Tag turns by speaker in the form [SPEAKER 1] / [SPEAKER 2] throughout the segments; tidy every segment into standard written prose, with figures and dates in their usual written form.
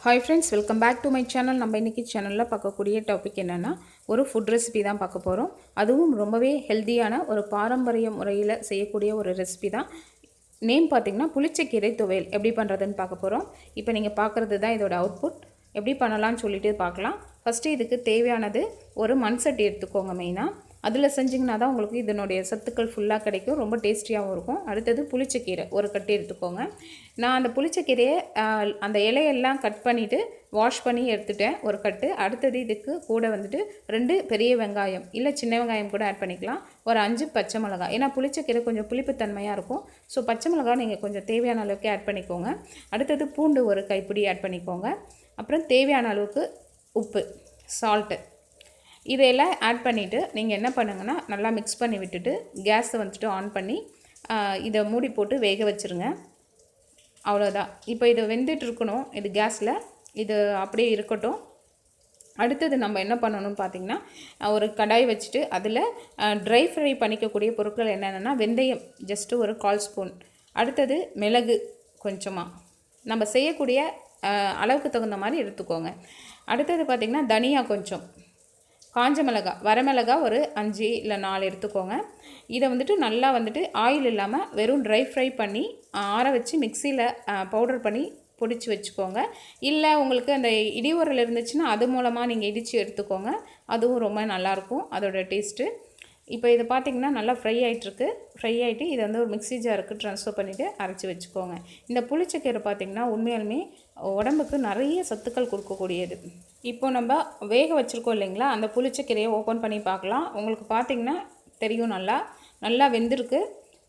[SPEAKER 1] Hi friends, welcome back to my channel. நம்ம இன்னைக்கு சேனல்ல பார்க்கக்கூடிய டாபிக் என்னன்னா ஒரு ஃபுட் ரெசிபி தான் பார்க்க போறோம். அதுவும் ரொம்பவே ஹெல்தியான ஒரு பாரம்பரிய முறையில் செய்யக்கூடிய ஒரு ரெசிபி தான். நேம் பார்த்தீங்கன்னா புளிச்சக்கீரை துவையல் எப்படி பண்ணுறதுன்னு பார்க்க போகிறோம். இப்போ நீங்கள் பார்க்குறது தான் இதோட அவுட்புட். எப்படி பண்ணலாம்னு சொல்லிட்டு பார்க்கலாம். ஃபஸ்ட்டு இதுக்கு தேவையானது ஒரு மண் சட்டி எடுத்துக்கோங்க. மெயினாக அதில் செஞ்சிங்கன்னா தான் உங்களுக்கு இதனுடைய சத்துக்கள் ஃபுல்லாக கிடைக்கும், ரொம்ப டேஸ்டியாகவும் இருக்கும். அடுத்தது புளிச்சக்கீரை ஒரு கட்டு எடுத்துக்கோங்க. நான் அந்த புளிச்சக்கீரையை அந்த இலையெல்லாம் கட் பண்ணிவிட்டு வாஷ் பண்ணி எடுத்துட்டேன் ஒரு கட்டு. அடுத்தது இதுக்கு கூட வந்துட்டு 2 பெரிய வெங்காயம் இல்லை சின்ன வெங்காயம் கூட ஆட் பண்ணிக்கலாம். ஒரு 5 பச்சை மிளகாய், ஏன்னா புளிச்சக்கீரை கொஞ்சம் புளிப்புத்தன்மையாக இருக்கும். ஸோ பச்சை மிளகாய் நீங்கள் கொஞ்சம் தேவையான அளவுக்கு ஆட் பண்ணிக்கோங்க. அடுத்தது பூண்டு ஒரு கைப்பிடி ஆட் பண்ணிக்கோங்க. அப்புறம் தேவையான அளவுக்கு உப்பு, சால்ட்டு, இதையெல்லாம் ஆட் பண்ணிவிட்டு நீங்கள் என்ன பண்ணுங்கன்னா நல்லா மிக்ஸ் பண்ணி விட்டுட்டு கேஸை வந்துட்டு ஆன் பண்ணி இதை மூடி போட்டு வேக வச்சுருங்க. அவ்வளோதான். இப்போ இது வெந்துட்டு இருக்கணும். இது கேஸில் இது அப்படியே இருக்கட்டும். அடுத்தது நம்ம என்ன பண்ணணும்னு பார்த்திங்கன்னா, ஒரு கடாய் வச்சுட்டு அதில் ட்ரை ஃப்ரை பண்ணிக்கக்கூடிய பொருட்கள் என்னென்னா வெந்தயம் ஜஸ்ட்டு ஒரு 1/4 ஸ்பூன், அடுத்தது மிளகு கொஞ்சமாக நம்ம செய்யக்கூடிய அளவுக்கு தகுந்த மாதிரி எடுத்துக்கோங்க. அடுத்தது பார்த்திங்கன்னா தனியா கொஞ்சம், காஞ்ச மிளகாய், வரமிளகா ஒரு 5 இல்லை 4 எடுத்துக்கோங்க. இதை வந்துட்டு நல்லா வந்துட்டு ஆயில் இல்லாமல் வெறும் ட்ரை ஃப்ரை பண்ணி ஆற வச்சு மிக்சியில் பவுடர் பண்ணி பொடிச்சு வச்சுக்கோங்க. இல்லை உங்களுக்கு அந்த இடி உரல் இருந்துச்சுன்னா அது மூலமாக நீங்கள் இடித்து எடுத்துக்கோங்க. அதுவும் ரொம்ப நல்லாயிருக்கும் அதோட டேஸ்ட்டு. இப்போ இதை பார்த்திங்கன்னா நல்லா ஃப்ரை ஆகிட்டுருக்கு. ஃப்ரை ஆகிட்டு இதை வந்து ஒரு மிக்ஸி ஜாருக்கு ட்ரான்ஸ்ஃபர் பண்ணிவிட்டு அரைச்சி வச்சுக்கோங்க. இந்த புளிச்சக்கீரை பார்த்திங்கன்னா உண்மையாலுமே உடம்புக்கு நிறைய சத்துக்கள் கொடுக்கக்கூடியது. இப்போ நம்ம வேக வச்சுருக்கோம் இல்லைங்களா, அந்த புளிச்சக்கீரையை ஓப்பன் பண்ணி பார்க்கலாம். உங்களுக்கு பார்த்திங்கன்னா தெரியும் நல்லா வெந்திருக்கு.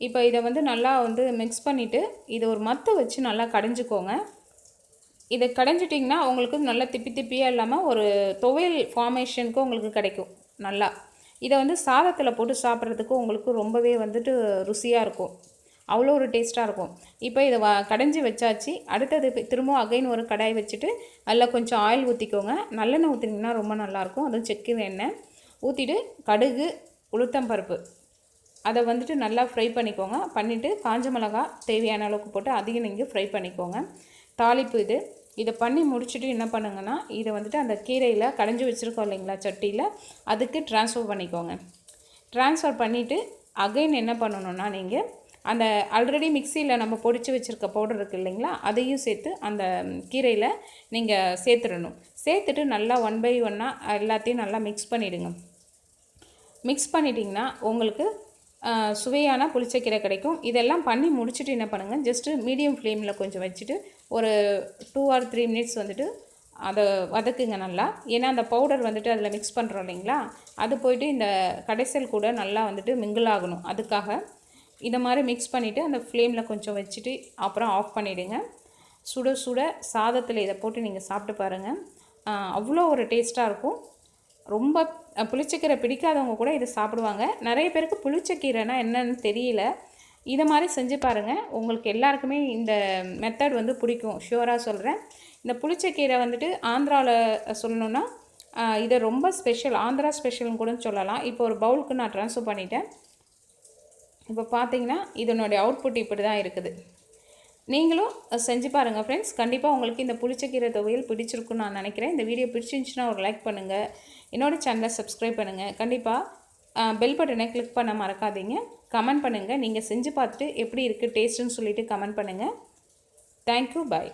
[SPEAKER 1] இப்போ இதை வந்து நல்லா வந்து மிக்ஸ் பண்ணிவிட்டு இதை ஒரு மத்து வச்சு நல்லா கடைஞ்சிக்கோங்க. இதை கடைஞ்சிட்டிங்கன்னா உங்களுக்கு நல்லா திப்பி திப்பியாக இல்லாமல் ஒரு துவையல் ஃபார்மேஷனுக்கு உங்களுக்கு கிடைக்கும். நல்லா இதை வந்து சாதத்தில் போட்டு சாப்பிட்றதுக்கு உங்களுக்கு ரொம்பவே வந்துட்டு ருசியாக இருக்கும், அவ்வளோ ஒரு டேஸ்ட்டாக இருக்கும். இப்போ இதை கடைஞ்சி வச்சாச்சு. அடுத்தது திரும்ப அகைன் ஒரு கடாய் வச்சுட்டு அதில் கொஞ்சம் ஆயில் ஊற்றிக்கோங்க. நல்லெண்ணெய் ஊற்றினீங்கன்னா ரொம்ப நல்லாயிருக்கும். அதுவும் செக்கு எண்ணெய் ஊற்றிட்டு கடுகு, உளுத்தம்பருப்பு அதை வந்துட்டு நல்லா ஃப்ரை பண்ணிக்கோங்க. பண்ணிவிட்டு காஞ்ச மிளகாய் தேவையான அளவுக்கு போட்டு அதையும் நீங்கள் ஃப்ரை பண்ணிக்கோங்க. தாளிப்பு இதை பண்ணி முடிச்சுட்டு என்ன பண்ணுங்கன்னா, இதை வந்துட்டு அந்த கீரையில் கடைஞ்சி வச்சுருக்கோம் இல்லைங்களா சட்டியில், அதுக்கு ட்ரான்ஸ்ஃபர் பண்ணிக்கோங்க. ட்ரான்ஸ்ஃபர் பண்ணிவிட்டு அகைன் என்ன பண்ணணுன்னா, நீங்கள் அந்த ஆல்ரெடி மிக்சியில் நம்ம பொடிச்சு வச்சுருக்க பவுடர் இருக்குது இல்லைங்களா, அதையும் சேர்த்து அந்த கீரையில் நீங்கள் சேர்த்துடணும். சேர்த்துட்டு நல்லா 1 by 1 எல்லாத்தையும் நல்லா மிக்ஸ் பண்ணிவிடுங்க. மிக்ஸ் பண்ணிட்டிங்கன்னா உங்களுக்கு சுவையான புளிச்சக்கீரை கிடைக்கும். இதெல்லாம் பண்ணி முடிச்சுட்டு என்ன பண்ணுங்கள், ஜஸ்ட்டு மீடியம் ஃப்ளேமில் கொஞ்சம் வச்சுட்டு ஒரு 2 or 3 minutes வந்துட்டு அதை வதக்குங்க நல்லா. ஏன்னா அந்த பவுடர் வந்துட்டு அதில் மிக்ஸ் பண்ணுறோம் இல்லைங்களா, அது போய்ட்டு இந்த கடைசல் கூட நல்லா வந்துட்டு மிங்கிள் ஆகணும். அதுக்காக இதை மாதிரி மிக்ஸ் பண்ணிவிட்டு அந்த ஃப்ளேமில் கொஞ்சம் வச்சுட்டு அப்புறம் ஆஃப் பண்ணிவிடுங்க. சுட சுட சாதத்தில் இதை போட்டு நீங்கள் சாப்பிட்டு பாருங்கள், அவ்வளோ ஒரு டேஸ்ட்டாக இருக்கும். ரொம்ப புளிச்சக்கீரை பிடிக்காதவங்க கூட இதை சாப்பிடுவாங்க. நிறைய பேருக்கு புளிச்சக்கீரைனா என்னன்னு தெரியல. இதை மாதிரி செஞ்சு பாருங்கள், உங்களுக்கு எல்லாருக்குமே இந்த மெத்தட் வந்து பிடிக்கும், ஷுவராக சொல்கிறேன். இந்த புளிச்சக்கீரை வந்துட்டு ஆந்திராவில் சொல்லணுன்னா இதை ரொம்ப ஸ்பெஷல், ஆந்திரா ஸ்பெஷல்னு கூட சொல்லலாம். இப்போ ஒரு பவுலுக்கு நான் ட்ரான்ஸ்ஃபர் பண்ணிட்டேன். இப்போ பார்த்தீங்கன்னா இதனுடைய அவுட்புட் இப்படி தான் இருக்குது. நீங்களும் செஞ்சு பாருங்கள் ஃப்ரெண்ட்ஸ். கண்டிப்பாக உங்களுக்கு இந்த புளிச்சக்கீரை துவையல் பிடிச்சிருக்குன்னு நான் நினைக்கிறேன். இந்த வீடியோ பிடிச்சிருந்துச்சுன்னா ஒரு லைக் பண்ணுங்கள், என்னோடய சேனலை சப்ஸ்கிரைப் பண்ணுங்கள். கண்டிப்பாக பெல் பட்டனை கிளிக் பண்ண மறக்காதீங்க. கமெண்ட் பண்ணுங்கள், நீங்கள் செஞ்சு பார்த்துட்டு எப்படி இருக்குது டேஸ்ட்டுன்னு சொல்லிவிட்டு கமெண்ட் பண்ணுங்கள். தேங்க்யூ, பாய்.